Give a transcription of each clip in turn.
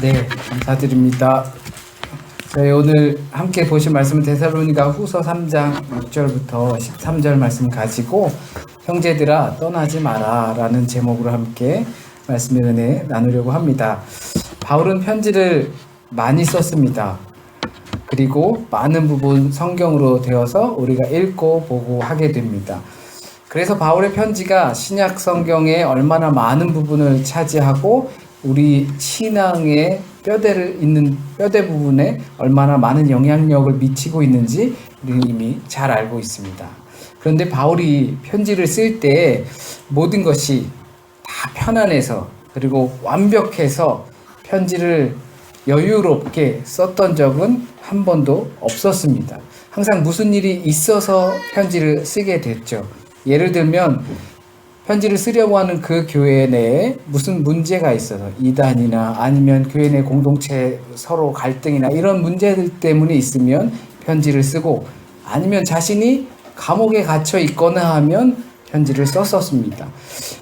네, 감사드립니다. 저희 오늘 함께 보실 말씀은 데살로니가 후서 3장 6절부터 13절 말씀 가지고 형제들아 떠나지 마라 라는 제목으로 함께 말씀의 은혜 나누려고 합니다. 바울은 편지를 많이 썼습니다. 그리고 많은 부분 성경으로 되어서 우리가 읽고 보고 하게 됩니다. 그래서 바울의 편지가 신약 성경에 얼마나 많은 부분을 차지하고 우리 신앙의 뼈대를 잇는 뼈대 부분에 얼마나 많은 영향력을 미치고 있는지 우리는 이미 잘 알고 있습니다. 그런데 바울이 편지를 쓸 때 모든 것이 다 편안해서 그리고 완벽해서 편지를 여유롭게 썼던 적은 한 번도 없었습니다. 항상 무슨 일이 있어서 편지를 쓰게 됐죠. 예를 들면 편지를 쓰려고 하는 그 교회 내에 무슨 문제가 있어서 이단이나 아니면 교회 내 공동체 서로 갈등이나 이런 문제들 때문에 있으면 편지를 쓰고, 아니면 자신이 감옥에 gat혀 있거나 하면 편지를 썼었습니다.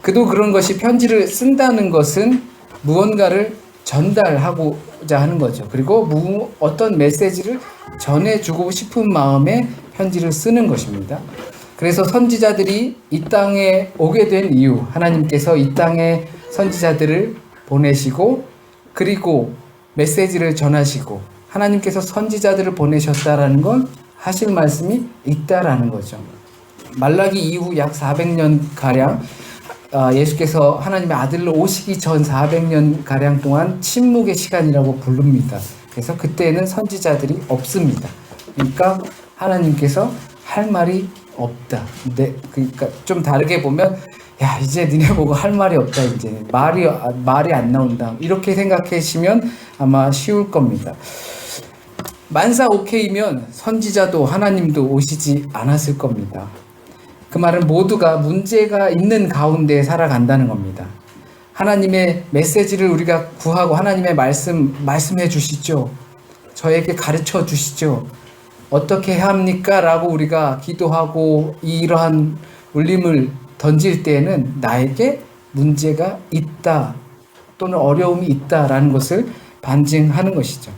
그도 그런 것이 편지를 쓴다는 것은 무언가를 전달하고자 하는 거죠. 그리고 어떤 메시지를 전해주고 싶은 마음에 편지를 쓰는 것입니다. 그래서 선지자들이 이 땅에 오게 된 이유, 하나님께서 이 땅에 선지자들을 보내시고 그리고 메시지를 전하시고 하나님께서 선지자들을 보내셨다라는 건 하실 말씀이 있다라는 거죠. 말라기 이후 약 400년가량 예수께서 하나님의 아들로 오시기 전 400년가량 동안 침묵의 시간이라고 부릅니다. 그래서 그때는 선지자들이 없습니다. 그러니까 하나님께서 할 말이 없다. 네, 그러니까 좀 다르게 보면, 야, 이제 니네 보고 할 말이 없다. 이제 말이 안 나온다. 이렇게 생각하시면 아마 쉬울 겁니다. 만사 오케이면 선지자도 하나님도 오시지 않았을 겁니다. 그 말은 모두가 문제가 있는 가운데 살아간다는 겁니다. 하나님의 메시지를 우리가 구하고 하나님의 말씀해 주시죠. 저에게 가르쳐 주시죠. 어떻게 해야 합니까? 라고 우리가 기도하고 이러한 울림을 던질 때에는 나에게 문제가 있다 또는 어려움이 있다라는 것을 반증하는 것이죠.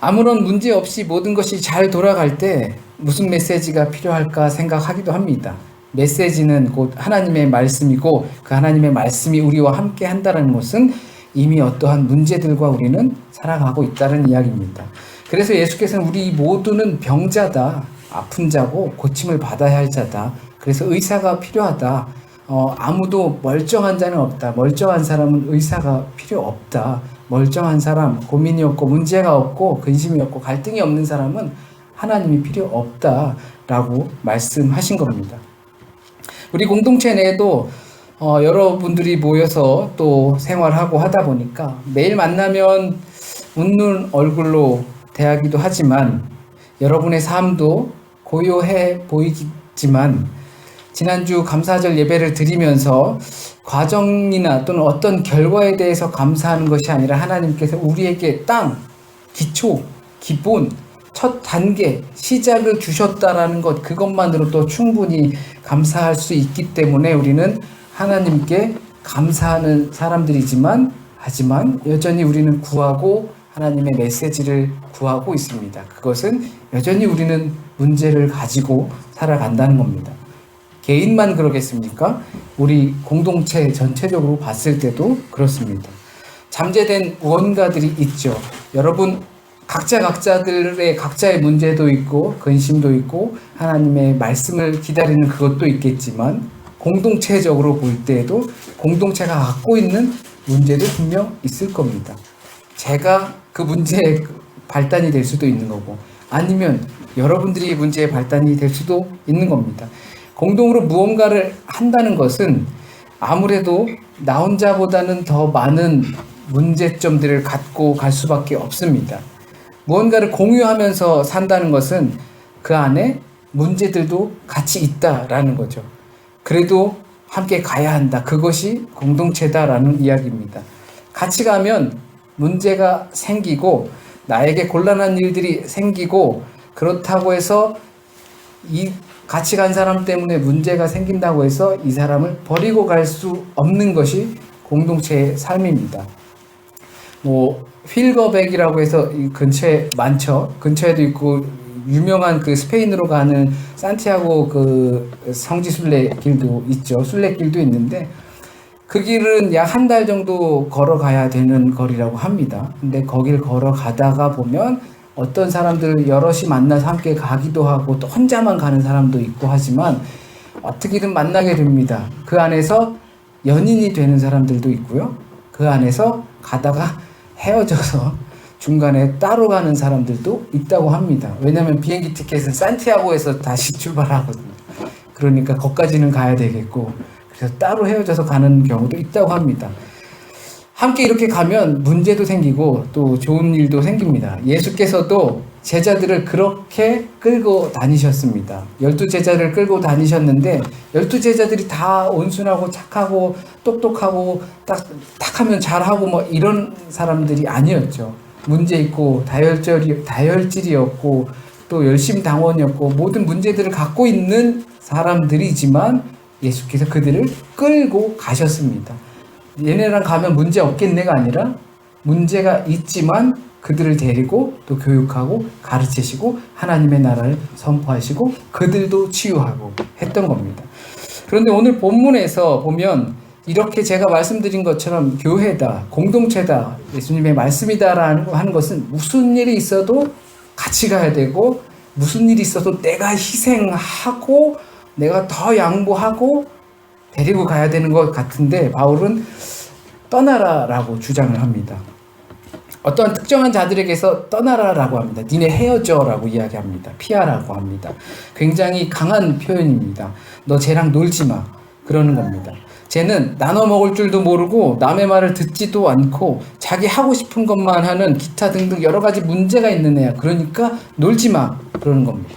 아무런 문제 없이 모든 것이 잘 돌아갈 때 무슨 메시지가 필요할까 생각하기도 합니다. 메시지는 곧 하나님의 말씀이고 그 하나님의 말씀이 우리와 함께 한다는 것은 이미 어떠한 문제들과 우리는 살아가고 있다는 이야기입니다. 그래서 예수께서는 우리 모두는 병자다, 아픈 자고 고침을 받아야 할 자다. 그래서 의사가 필요하다. 아무도 멀쩡한 자는 없다. 멀쩡한 사람은 의사가 필요 없다. 멀쩡한 사람, 고민이 없고 문제가 없고 근심이 없고 갈등이 없는 사람은 하나님이 필요 없다라고 말씀하신 겁니다. 우리 공동체 내에도 여러분들이 모여서 또 생활하고 하다 보니까 매일 만나면 웃는 얼굴로 대하기도 하지만 여러분의 삶도 고요해 보이지만 지난주 감사절 예배를 드리면서 과정이나 또는 어떤 결과에 대해서 감사하는 것이 아니라 하나님께서 우리에게 땅, 기초, 기본, 첫 단계, 시작을 주셨다라는 것, 그것만으로도 충분히 감사할 수 있기 때문에 우리는 하나님께 감사하는 사람들이지만 하지만 여전히 우리는 구하고 하나님의 메시지를 구하고 있습니다. 그것은 여전히 우리는 문제를 가지고 살아간다는 겁니다. 개인만 그러겠습니까? 우리 공동체 전체적으로 봤을 때도 그렇습니다. 잠재된 무언가들이 있죠. 여러분 각자들의 각자의 문제도 있고 근심도 있고 하나님의 말씀을 기다리는 그것도 있겠지만 공동체적으로 볼 때에도 공동체가 갖고 있는 문제도 분명 있을 겁니다. 제가 그 문제의 발단이 될 수도 있는 거고 아니면 여러분들이 문제의 발단이 될 수도 있는 겁니다. 공동으로 무언가를 한다는 것은 아무래도 나 혼자보다는 더 많은 문제점들을 갖고 갈 수밖에 없습니다. 무언가를 공유하면서 산다는 것은 그 안에 문제들도 같이 있다라는 거죠. 그래도 함께 가야 한다. 그것이 공동체다라는 이야기입니다. 같이 가면 문제가 생기고 나에게 곤란한 일들이 생기고 그렇다고 해서 이 같이 간 사람 때문에 문제가 생긴다고 해서 이 사람을 버리고 갈 수 없는 것이 공동체의 삶입니다. 뭐 휠거백이라고 해서 이 근처에 많죠. 근처에도 있고 유명한 그 스페인으로 가는 산티아고 그 성지 순례 길도 있죠. 순례길도 있는데 그 길은 약 한 달 정도 걸어가야 되는 거리라고 합니다. 근데 거길 걸어가다가 보면 어떤 사람들 여럿이 만나서 함께 가기도 하고 또 혼자만 가는 사람도 있고 하지만 어떻게든 만나게 됩니다. 그 안에서 연인이 되는 사람들도 있고요. 그 안에서 가다가 헤어져서 중간에 따로 가는 사람들도 있다고 합니다. 왜냐하면 비행기 티켓은 산티아고에서 다시 출발하거든요. 그러니까 거기까지는 가야 되겠고 그래서 따로 헤어져서 가는 경우도 있다고 합니다. 함께 이렇게 가면 문제도 생기고 또 좋은 일도 생깁니다. 예수께서도 제자들을 그렇게 끌고 다니셨습니다. 12제자를 끌고 다니셨는데 12제자들이 다 온순하고 착하고 똑똑하고 딱 하면 잘하고 뭐 이런 사람들이 아니었죠. 문제 있고 다혈질이었고 또 열심당원이었고 모든 문제들을 갖고 있는 사람들이지만 예수께서 그들을 끌고 가셨습니다. 얘네랑 가면 문제 없겠네가 아니라 문제가 있지만 그들을 데리고 또 교육하고 가르치시고 하나님의 나라를 선포하시고 그들도 치유하고 했던 겁니다. 그런데 오늘 본문에서 보면 이렇게 제가 말씀드린 것처럼 교회다, 공동체다, 예수님의 말씀이다라는 하는 것은 무슨 일이 있어도 같이 가야 되고 무슨 일이 있어도 내가 희생하고 내가 더 양보하고 데리고 가야 되는 것 같은데 바울은 떠나라라고 주장을 합니다. 어떠한 특정한 자들에게서 떠나라라고 합니다. 니네 헤어져라고 이야기합니다. 피하라고 합니다. 굉장히 강한 표현입니다. 너 쟤랑 놀지 마. 그러는 겁니다. 쟤는 나눠 먹을 줄도 모르고 남의 말을 듣지도 않고 자기 하고 싶은 것만 하는 기타 등등 여러 가지 문제가 있는 애야. 그러니까 놀지 마. 그러는 겁니다.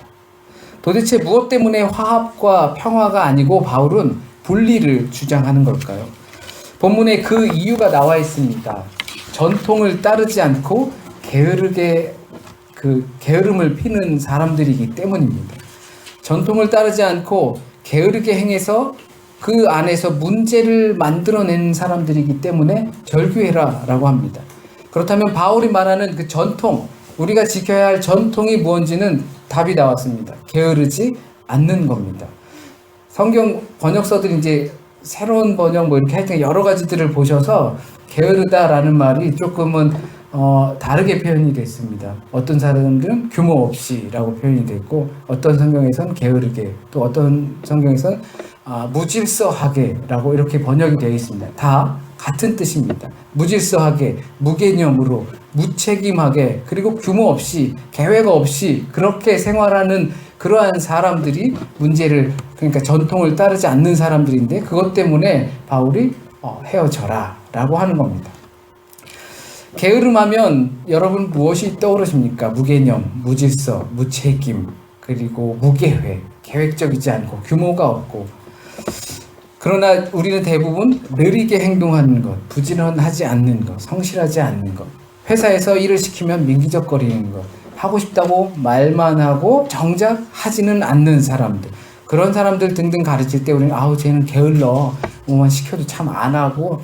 도대체 무엇 때문에 화합과 평화가 아니고 바울은 분리를 주장하는 걸까요? 본문에 그 이유가 나와 있습니다. 전통을 따르지 않고 게으름을 피는 사람들이기 때문입니다. 전통을 따르지 않고 게으르게 행해서 그 안에서 문제를 만들어낸 사람들이기 때문에 절규해라라고 합니다. 그렇다면 바울이 말하는 그 전통, 우리가 지켜야 할 전통이 무엇인지는 답이 나왔습니다. 게으르지 않는 겁니다. 성경 번역서들이 이제 새로운 번역 뭐 이렇게 할 때 여러 가지들을 보셔서 게으르다라는 말이 조금은 다르게 표현이 됐습니다. 어떤 사람들은 규모 없이라고 표현이 됐고 어떤 성경에서는 게으르게 또 어떤 성경에서는 무질서하게라고 이렇게 번역이 되어 있습니다. 다 같은 뜻입니다. 무질서하게, 무개념으로, 무책임하게 그리고 규모 없이 계획 없이 그렇게 생활하는 그러한 사람들이 문제를 그러니까 전통을 따르지 않는 사람들인데 그것 때문에 바울이 헤어져라 라고 하는 겁니다. 게으름하면 여러분 무엇이 떠오르십니까? 무개념, 무질서, 무책임 그리고 무계획, 계획적이지 않고 규모가 없고 그러나 우리는 대부분 느리게 행동하는 것, 부지런하지 않는 것, 성실하지 않는 것 회사에서 일을 시키면 민기적거리는 것 하고 싶다고 말만 하고 정작 하지는 않는 사람들 그런 사람들 등등 가르칠 때 우리는 쟤는 게을러 뭐만 시켜도 참 안 하고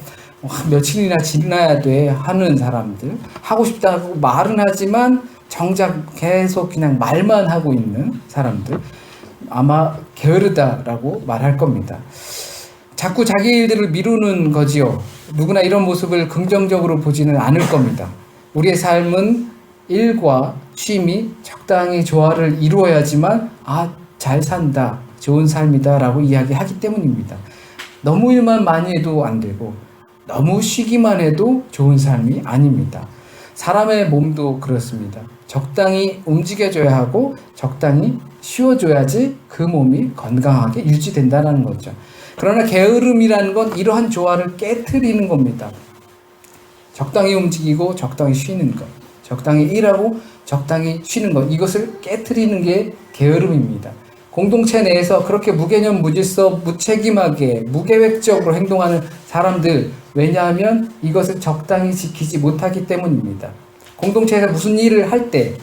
며칠이나 지나야 돼 하는 사람들 하고 싶다고 말은 하지만 정작 계속 그냥 말만 하고 있는 사람들 아마 게으르다라고 말할 겁니다. 자꾸 자기 일들을 미루는 거지요. 누구나 이런 모습을 긍정적으로 보지는 않을 겁니다. 우리의 삶은 일과 쉼이 적당히 조화를 이루어야지만 잘 산다, 좋은 삶이다 라고 이야기하기 때문입니다. 너무 일만 많이 해도 안 되고 너무 쉬기만 해도 좋은 삶이 아닙니다. 사람의 몸도 그렇습니다. 적당히 움직여줘야 하고 적당히 쉬어줘야지 그 몸이 건강하게 유지된다는 거죠. 그러나 게으름이라는 건 이러한 조화를 깨트리는 겁니다. 적당히 움직이고 적당히 쉬는 것, 적당히 일하고 적당히 쉬는 것, 이것을 깨트리는 게 게으름입니다. 공동체 내에서 그렇게 무개념, 무질서, 무책임하게, 무계획적으로 행동하는 사람들, 왜냐하면 이것을 적당히 지키지 못하기 때문입니다. 공동체에서 무슨 일을 할 때,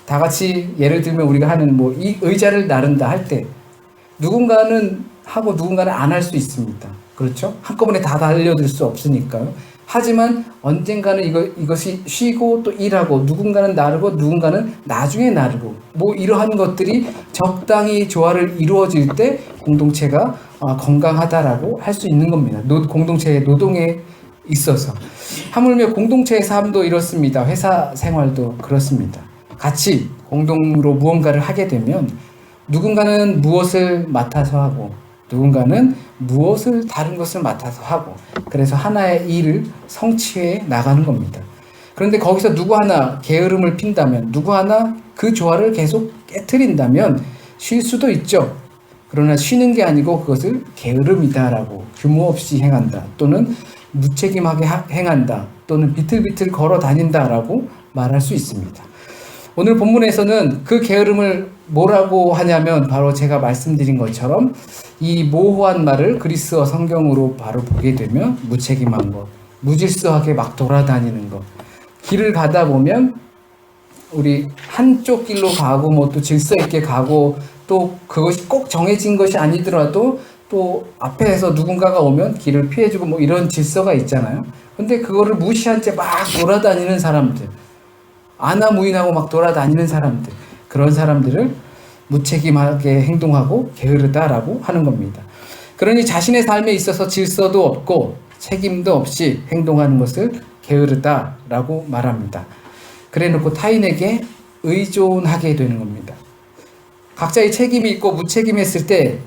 다 같이 예를 들면 우리가 하는 이 의자를 나른다 할 때, 누군가는 하고 누군가는 안 할 수 있습니다. 그렇죠? 한꺼번에 다 달려들 수 없으니까요. 하지만 언젠가는 이것이 쉬고 또 일하고, 누군가는 나르고 누군가는 나중에 나르고, 뭐 이러한 것들이 적당히 조화를 이루어질 때 공동체가 건강하다라고 할 수 있는 겁니다. 공동체의 노동에 있어서. 하물며 공동체의 삶도 이렇습니다. 회사 생활도 그렇습니다. 같이 공동으로 무언가를 하게 되면 누군가는 무엇을 맡아서 하고, 누군가는 무엇을 다른 것을 맡아서 하고, 그래서 하나의 일을 성취해 나가는 겁니다. 그런데 거기서 누구 하나 게으름을 핀다면, 누구 하나 그 조화를 계속 깨트린다면 쉴 수도 있죠. 그러나 쉬는 게 아니고 그것을 게으름이다라고, 규모 없이 행한다, 또는 무책임하게 행한다, 또는 비틀비틀 걸어 다닌다라고 말할 수 있습니다. 오늘 본문에서는 그 게으름을 뭐라고 하냐면, 바로 제가 말씀드린 것처럼 이 모호한 말을 그리스어 성경으로 바로 보게 되면 무책임한 것, 무질서하게 막 돌아다니는 것, 길을 가다 보면 우리 한쪽 길로 가고 뭐 또 질서 있게 가고, 또 그것이 꼭 정해진 것이 아니더라도 또 앞에서 누군가가 오면 길을 피해주고 뭐 이런 질서가 있잖아요. 근데 그거를 무시한 채 막 돌아다니는 사람들, 아나무인하고 막 돌아다니는 사람들, 그런 사람들을 무책임하게 행동하고 게으르다라고 하는 겁니다. 그러니 자신의 삶에 있어서 질서도 없고 책임도 없이 행동하는 것을 게으르다라고 말합니다. 그래놓고 타인에게 의존하게 되는 겁니다. 각자의 책임이 있고 무책임했을 때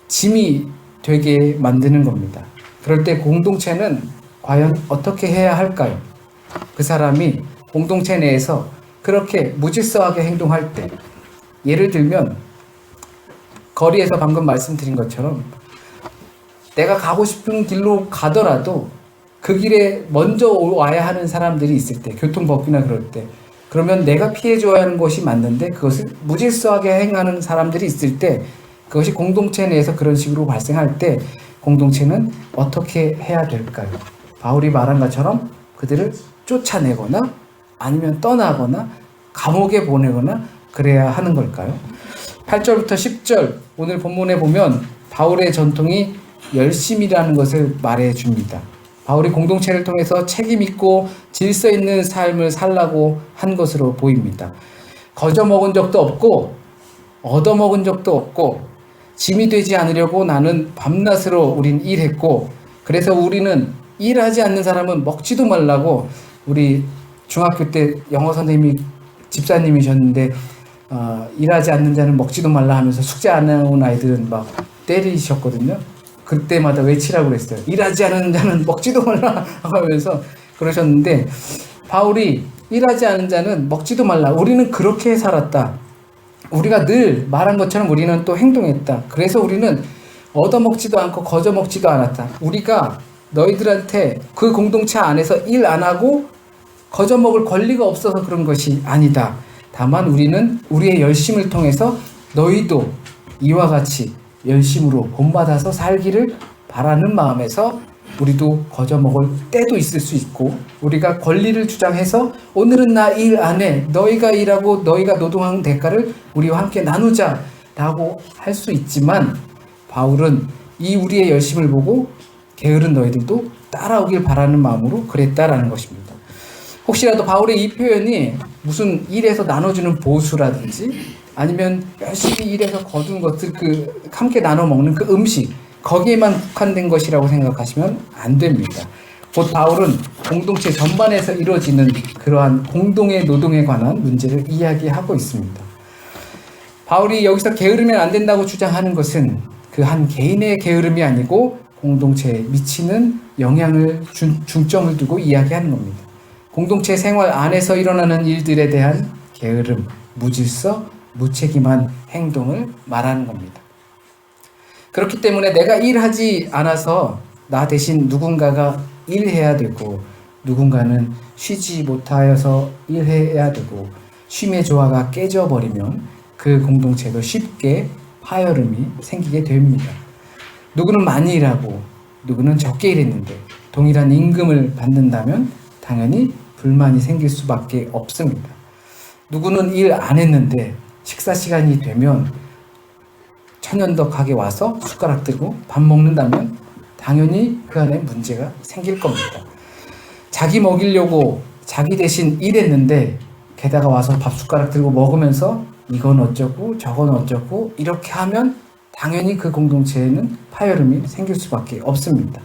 짐이 되게 만드는 겁니다. 그럴 때 공동체는 과연 어떻게 해야 할까요? 그 사람이 공동체 내에서 그렇게 무질서하게 행동할 때, 예를 들면 거리에서 방금 말씀드린 것처럼 내가 가고 싶은 길로 가더라도 그 길에 먼저 와야 하는 사람들이 있을 때, 교통법규나 그럴 때, 그러면 내가 피해줘야 하는 것이 맞는데 그것을 무질서하게 행하는 사람들이 있을 때, 그것이 공동체 내에서 그런 식으로 발생할 때 공동체는 어떻게 해야 될까요? 바울이 말한 것처럼 그들을 쫓아내거나 아니면 떠나거나 감옥에 보내거나 그래야 하는 걸까요? 8절부터 10절 오늘 본문에 보면 바울의 전통이 열심이라는 것을 말해 줍니다. 바울이 공동체를 통해서 책임 있고 질서 있는 삶을 살라고 한 것으로 보입니다. 거저 먹은 적도 없고 얻어 먹은 적도 없고 짐이 되지 않으려고 나는 밤낮으로 우린 일했고, 그래서 우리는 일하지 않는 사람은 먹지도 말라고, 우리 중학교 때 영어 선생님이 집사님이셨는데 일하지 않는 자는 먹지도 말라 하면서 숙제 안 해온 아이들은 막 때리셨거든요. 그때마다 외치라고 그랬어요. 일하지 않는 자는 먹지도 말라 하면서 그러셨는데, 바울이 일하지 않는 자는 먹지도 말라, 우리는 그렇게 살았다, 우리가 늘 말한 것처럼 우리는 또 행동했다, 그래서 우리는 얻어먹지도 않고 거저먹지도 않았다, 우리가 너희들한테 그 공동체 안에서 일 안 하고 거저먹을 권리가 없어서 그런 것이 아니다, 다만 우리는 우리의 열심을 통해서 너희도 이와 같이 열심으로 본받아서 살기를 바라는 마음에서 우리도 거저먹을 때도 있을 수 있고, 우리가 권리를 주장해서 오늘은 나 일 안 해, 너희가 일하고 너희가 노동한 대가를 우리와 함께 나누자 라고 할 수 있지만, 바울은 이 우리의 열심을 보고 게으른 너희들도 따라오길 바라는 마음으로 그랬다라는 것입니다. 혹시라도 바울의 이 표현이 무슨 일에서 나눠주는 보수라든지 아니면 열심히 일해서 거둔 것들, 그 함께 나눠 먹는 그 음식, 거기에만 국한된 것이라고 생각하시면 안 됩니다. 곧 바울은 공동체 전반에서 이루어지는 그러한 공동의 노동에 관한 문제를 이야기하고 있습니다. 바울이 여기서 게으르면 안 된다고 주장하는 것은 그 한 개인의 게으름이 아니고 공동체에 미치는 영향을 중점을 두고 이야기하는 겁니다. 공동체 생활 안에서 일어나는 일들에 대한 게으름, 무질서, 무책임한 행동을 말하는 겁니다. 그렇기 때문에 내가 일하지 않아서 나 대신 누군가가 일해야 되고, 누군가는 쉬지 못하여서 일해야 되고, 쉼의 조화가 깨져버리면 그 공동체도 쉽게 파열음이 생기게 됩니다. 누구는 많이 일하고 누구는 적게 일했는데 동일한 임금을 받는다면 당연히 불만이 생길 수밖에 없습니다. 누구는 일 안 했는데 식사 시간이 되면 천연덕하게 와서 숟가락 들고 밥 먹는다면 당연히 그 안에 문제가 생길 겁니다. 자기 먹이려고 자기 대신 일했는데 게다가 와서 밥 숟가락 들고 먹으면서 이건 어쩌고 저건 어쩌고 이렇게 하면 당연히 그 공동체에는 파열음이 생길 수밖에 없습니다.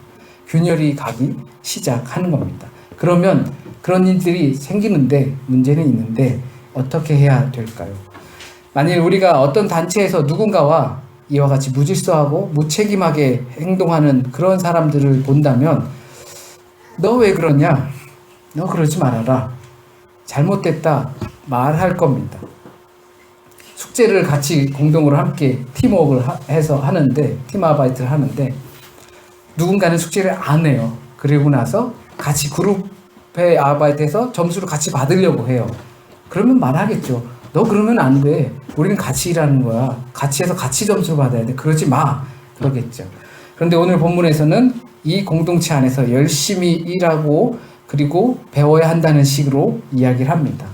균열이 가기 시작하는 겁니다. 그러면 그런 일들이 생기는데 문제는 있는데 어떻게 해야 될까요? 만일 우리가 어떤 단체에서 누군가와 이와 같이 무질서하고 무책임하게 행동하는 그런 사람들을 본다면 너 왜 그러냐? 너 그러지 말아라. 잘못됐다 말할 겁니다. 숙제를 같이 공동으로 함께 팀워크를 해서 하는데 팀아바이트를 하는데 누군가는 숙제를 안 해요. 그리고 나서 같이 그룹의 아바이트에서 점수를 같이 받으려고 해요. 그러면 말하겠죠. 너 그러면 안 돼. 우리는 같이 일하는 거야. 같이 해서 같이 점수 받아야 돼. 그러지 마. 그러겠죠. 그런데 오늘 본문에서는 이 공동체 안에서 열심히 일하고 그리고 배워야 한다는 식으로 이야기를 합니다.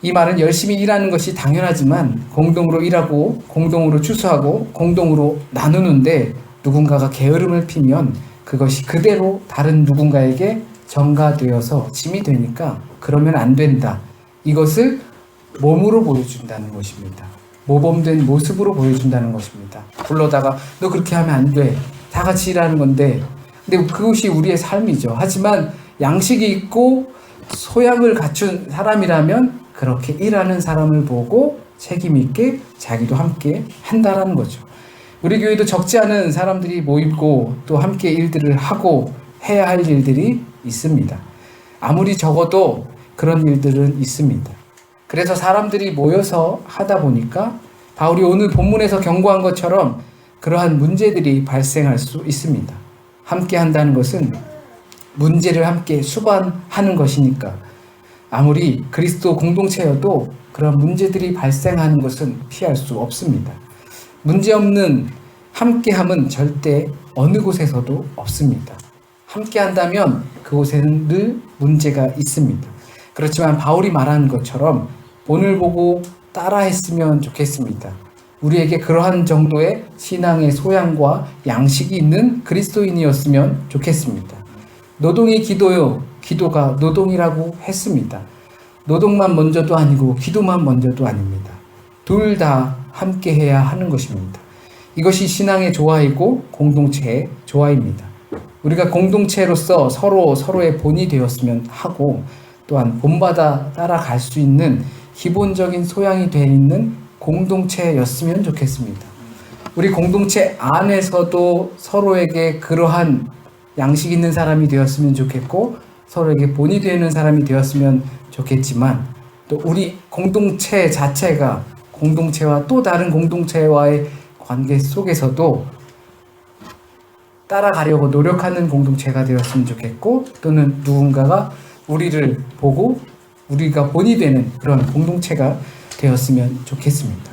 이 말은 열심히 일하는 것이 당연하지만 공동으로 일하고 공동으로 추수하고 공동으로 나누는데 누군가가 게으름을 피면 그것이 그대로 다른 누군가에게 전가되어서 짐이 되니까 그러면 안 된다. 이것을 몸으로 보여준다는 것입니다. 모범된 모습으로 보여준다는 것입니다. 불러다가 너 그렇게 하면 안 돼. 다 같이 일하는 건데 근데 그것이 우리의 삶이죠. 하지만 양식이 있고 소양을 갖춘 사람이라면 그렇게 일하는 사람을 보고 책임 있게 자기도 함께 한다라는 거죠. 우리 교회도 적지 않은 사람들이 모이고 또 함께 일들을 하고 해야 할 일들이 있습니다. 아무리 적어도 그런 일들은 있습니다. 그래서 사람들이 모여서 하다 보니까 바울이 오늘 본문에서 경고한 것처럼 그러한 문제들이 발생할 수 있습니다. 함께 한다는 것은 문제를 함께 수반하는 것이니까 아무리 그리스도 공동체여도 그런 문제들이 발생하는 것은 피할 수 없습니다. 문제없는 함께함은 절대 어느 곳에서도 없습니다. 함께한다면 그곳에는 늘 문제가 있습니다. 그렇지만 바울이 말하는 것처럼 본을 보고 따라했으면 좋겠습니다. 우리에게 그러한 정도의 신앙의 소양과 양식이 있는 그리스도인이었으면 좋겠습니다. 노동이 기도요, 기도가 노동이라고 했습니다. 노동만 먼저도 아니고 기도만 먼저도 아닙니다. 둘 다 함께 해야 하는 것입니다. 이것이 신앙의 조화이고 공동체의 조화입니다. 우리가 공동체로서 서로의 본이 되었으면 하고 또한 본받아 따라갈 수 있는 기본적인 소양이 되어 있는 공동체였으면 좋겠습니다. 우리 공동체 안에서도 서로에게 그러한 양식 있는 사람이 되었으면 좋겠고 서로에게 본이 되는 사람이 되었으면 좋겠지만 또 우리 공동체 자체가 공동체와 또 다른 공동체와의 관계 속에서도 따라가려고 노력하는 공동체가 되었으면 좋겠고 또는 누군가가 우리를 보고 우리가 본이 되는 그런 공동체가 되었으면 좋겠습니다.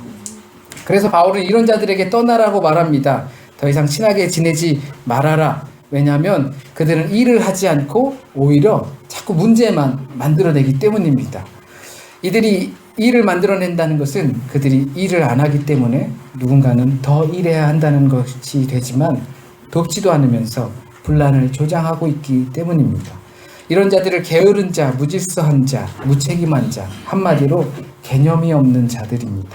그래서 바울은 이런 자들에게 떠나라고 말합니다. 더 이상 친하게 지내지 말아라. 왜냐하면 그들은 일을 하지 않고 오히려 자꾸 문제만 만들어내기 때문입니다. 이들이 일을 만들어낸다는 것은 그들이 일을 안 하기 때문에 누군가는 더 일해야 한다는 것이 되지만 돕지도 않으면서 분란을 조장하고 있기 때문입니다. 이런 자들을 게으른 자, 무질서한 자, 무책임한 자, 한마디로 개념이 없는 자들입니다.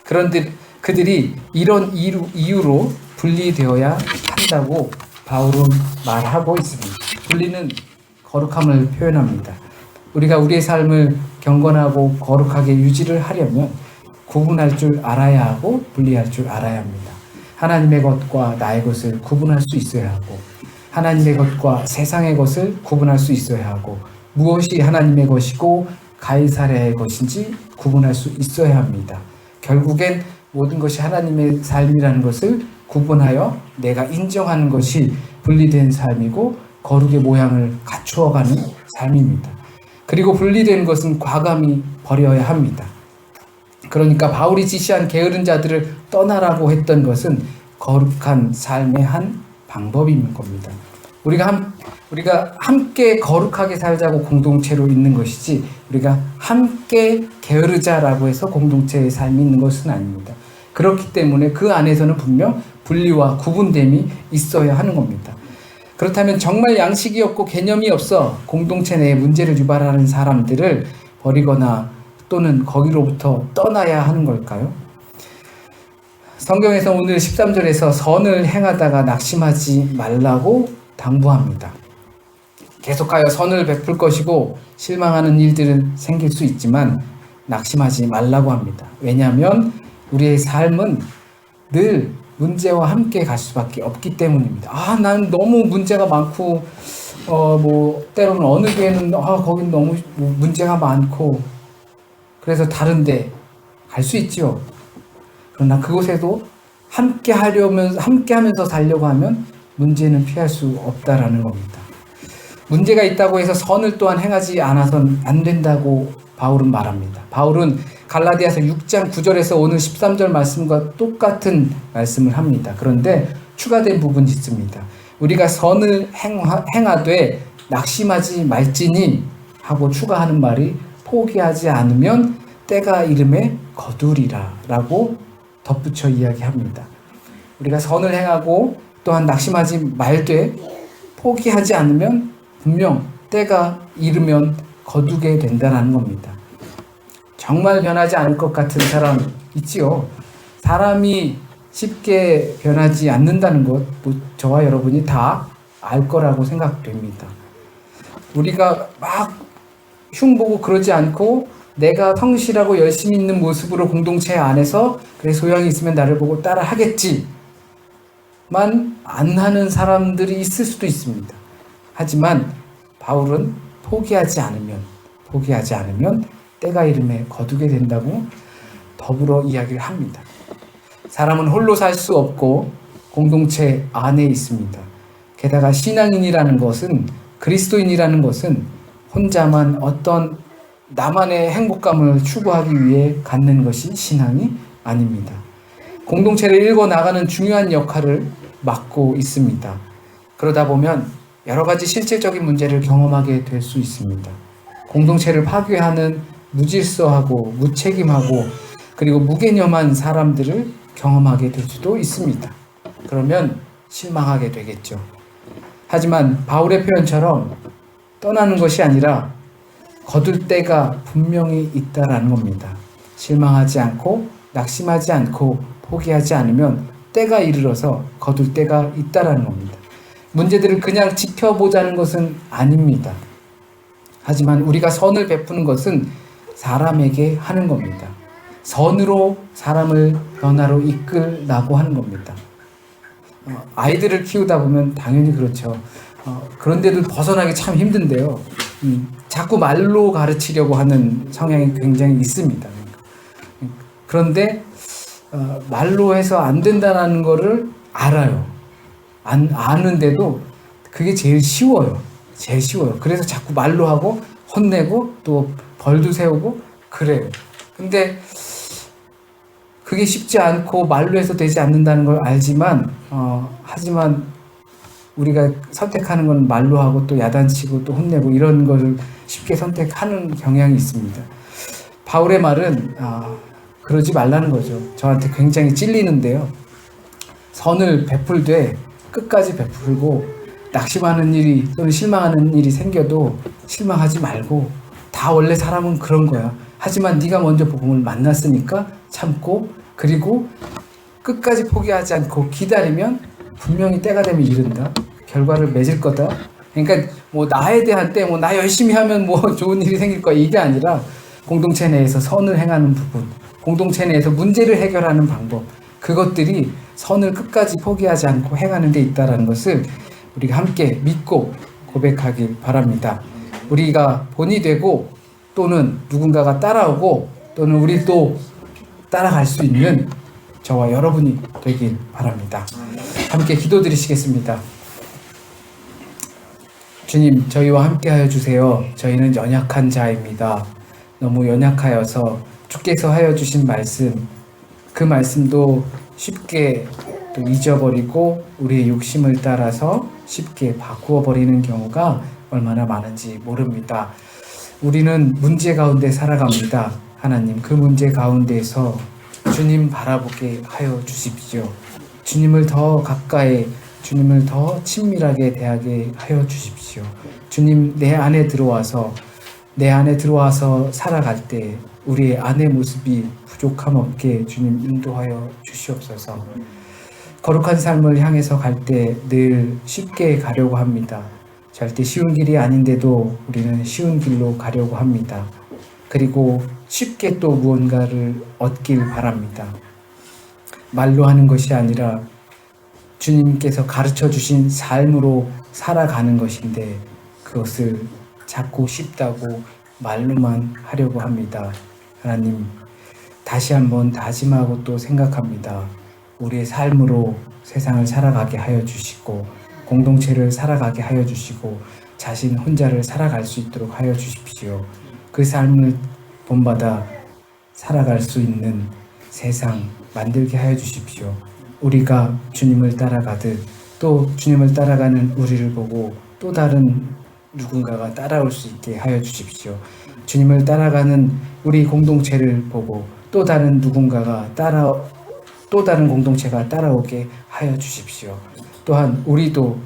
그런데 그들이 이런 이유로 분리되어야 한다고 바울은 말하고 있습니다. 분리는 거룩함을 표현합니다. 우리가 우리의 삶을 경건하고 거룩하게 유지를 하려면 구분할 줄 알아야 하고 분리할 줄 알아야 합니다. 하나님의 것과 나의 것을 구분할 수 있어야 하고 하나님의 것과 세상의 것을 구분할 수 있어야 하고 무엇이 하나님의 것이고 가이사랴의 것인지 구분할 수 있어야 합니다. 결국엔 모든 것이 하나님의 삶이라는 것을 구분하여 내가 인정하는 것이 분리된 삶이고 거룩의 모양을 갖추어가는 삶입니다. 그리고 분리된 것은 과감히 버려야 합니다. 그러니까 바울이 지시한 게으른 자들을 떠나라고 했던 것은 거룩한 삶의 한 방법인 겁니다. 우리가 함께 거룩하게 살자고 공동체로 있는 것이지 우리가 함께 게으르자라고 해서 공동체의 삶이 있는 것은 아닙니다. 그렇기 때문에 그 안에서는 분명 분리와 구분됨이 있어야 하는 겁니다. 그렇다면 정말 양식이 없고 개념이 없어 공동체 내에 문제를 유발하는 사람들을 버리거나 또는 거기로부터 떠나야 하는 걸까요? 성경에서 오늘 13절에서 선을 행하다가 낙심하지 말라고 당부합니다. 계속하여 선을 베풀 것이고 실망하는 일들은 생길 수 있지만 낙심하지 말라고 합니다. 왜냐하면 우리의 삶은 늘 문제와 함께 갈 수밖에 없기 때문입니다. 난 너무 문제가 많고 때로는 어느 교회는 거긴 너무 문제가 많고 그래서 다른데 갈 수 있죠. 그러나 그곳에도 함께 하면서 살려고 하면 문제는 피할 수 없다라는 겁니다. 문제가 있다고 해서 선을 또한 행하지 않아서는 안 된다고 바울은 말합니다. 바울은 갈라디아서 6장 9절에서 오늘 13절 말씀과 똑같은 말씀을 합니다. 그런데 추가된 부분이 있습니다. 우리가 선을 행하되 낙심하지 말지니 하고 추가하는 말이 포기하지 않으면 때가 이름에 거두리라 라고 덧붙여 이야기합니다. 우리가 선을 행하고 또한 낙심하지 말되 포기하지 않으면 분명 때가 이르면 거두게 된다는 겁니다. 정말 변하지 않을 것 같은 사람 있지요. 사람이 쉽게 변하지 않는다는 것 저와 여러분이 다 알 거라고 생각됩니다. 우리가 막 흉보고 그러지 않고 내가 성실하고 열심히 있는 모습으로 공동체 안에서 그래 소양이 있으면 나를 보고 따라 하겠지만 안 하는 사람들이 있을 수도 있습니다. 하지만 바울은 포기하지 않으면 때가 이름에 거두게 된다고 더불어 이야기를 합니다. 사람은 홀로 살 수 없고 공동체 안에 있습니다. 게다가 신앙인이라는 것은 그리스도인이라는 것은 혼자만 어떤 나만의 행복감을 추구하기 위해 갖는 것이 신앙이 아닙니다. 공동체를 일궈 나가는 중요한 역할을 맡고 있습니다. 그러다 보면 여러 가지 실질적인 문제를 경험하게 될 수 있습니다. 공동체를 파괴하는 무질서하고 무책임하고 그리고 무개념한 사람들을 경험하게 될 수도 있습니다. 그러면 실망하게 되겠죠. 하지만 바울의 표현처럼 떠나는 것이 아니라 거둘 때가 분명히 있다라는 겁니다. 실망하지 않고 낙심하지 않고 포기하지 않으면 때가 이르러서 거둘 때가 있다라는 겁니다. 문제들을 그냥 지켜보자는 것은 아닙니다. 하지만 우리가 선을 베푸는 것은 사람에게 하는 겁니다. 선으로 사람을 변화로 이끌라고 하는 겁니다. 아이들을 키우다 보면 당연히 그렇죠. 그런데도 벗어나기 참 힘든데요. 자꾸 말로 가르치려고 하는 성향이 굉장히 있습니다. 그런데 말로 해서 안 된다는 거를 알아요. 아는데도 그게 제일 쉬워요. 그래서 자꾸 말로 하고 혼내고 또 벌도 세우고 그래요. 근데 그게 쉽지 않고 말로 해서 되지 않는다는 걸 알지만 하지만 우리가 선택하는 건 말로 하고 또 야단치고 또 혼내고 이런 것을 쉽게 선택하는 경향이 있습니다. 바울의 말은 그러지 말라는 거죠. 저한테 굉장히 찔리는데요. 선을 베풀되 끝까지 베풀고 낙심하는 일이 또는 실망하는 일이 생겨도 실망하지 말고 다 원래 사람은 그런 거야. 하지만 네가 먼저 복음을 만났으니까 참고 그리고 끝까지 포기하지 않고 기다리면 분명히 때가 되면 이른다. 결과를 맺을 거다. 그러니까 나에 대한 때 나 열심히 하면 좋은 일이 생길 거야. 이게 아니라 공동체 내에서 선을 행하는 부분, 공동체 내에서 문제를 해결하는 방법, 그것들이 선을 끝까지 포기하지 않고 행하는 데 있다는 것을 우리가 함께 믿고 고백하길 바랍니다. 우리가 본이 되고 또는 누군가가 따라오고 또는 우리도 따라갈 수 있는 저와 여러분이 되길 바랍니다. 함께 기도드리시겠습니다. 주님, 저희와 함께하여 주세요. 저희는 연약한 자입니다. 너무 연약하여서 주께서 하여 주신 말씀, 그 말씀도 쉽게 또 잊어버리고 우리의 욕심을 따라서 쉽게 바꾸어 버리는 경우가 얼마나 많은지 모릅니다. 우리는 문제 가운데 살아갑니다. 하나님, 그 문제 가운데서 주님 바라보게 하여 주십시오. 주님을 더 가까이 주님을 더 친밀하게 대하게 하여 주십시오. 주님, 내 안에 들어와서 살아갈 때 우리의 안의 모습이 부족함 없게 주님 인도하여 주시옵소서. 거룩한 삶을 향해서 갈 때 늘 쉽게 가려고 합니다. 절대 쉬운 길이 아닌데도 우리는 쉬운 길로 가려고 합니다. 그리고 쉽게 또 무언가를 얻길 바랍니다. 말로 하는 것이 아니라 주님께서 가르쳐 주신 삶으로 살아가는 것인데 그것을 자꾸 쉽다고 말로만 하려고 합니다. 하나님, 다시 한번 다짐하고 또 생각합니다. 우리의 삶으로 세상을 살아가게 하여 주시고 공동체를 살아가게 하여 주시고 자신 혼자를 살아갈 수 있도록 하여 주십시오. 그 삶을 본받아 살아갈 수 있는 세상 만들게 하여 주십시오. 우리가 주님을 따라가듯 또 주님을 따라가는 우리를 보고 또 다른 누군가가 따라올 수 있게 하여 주십시오. 주님을 따라가는 우리 공동체를 보고 또 다른 공동체가 따라오게 하여 주십시오. 또한 우리도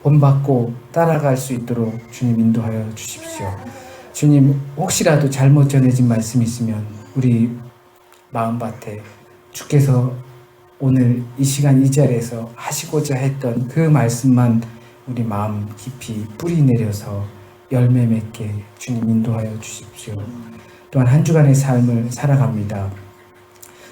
본받고 따라갈 수 있도록 주님 인도하여 주십시오. 주님, 혹시라도 잘못 전해진 말씀이 있으면 우리 마음밭에 주께서 오늘 이 시간 이 자리에서 하시고자 했던 그 말씀만 우리 마음 깊이 뿌리 내려서 열매 맺게 주님 인도하여 주십시오. 또한 한 주간의 삶을 살아갑니다.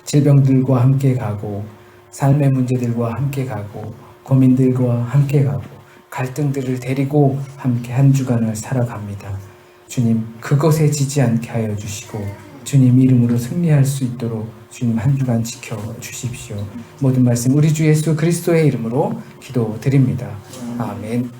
질병들과 함께 가고 삶의 문제들과 함께 가고 고민들과 함께 가고 갈등들을 데리고 함께 한 주간을 살아갑니다. 주님, 그것에 지지 않게 하여 주시고 주님 이름으로 승리할 수 있도록 주님 한 주간 지켜주십시오. 모든 말씀 우리 주 예수 그리스도의 이름으로 기도드립니다. 아멘.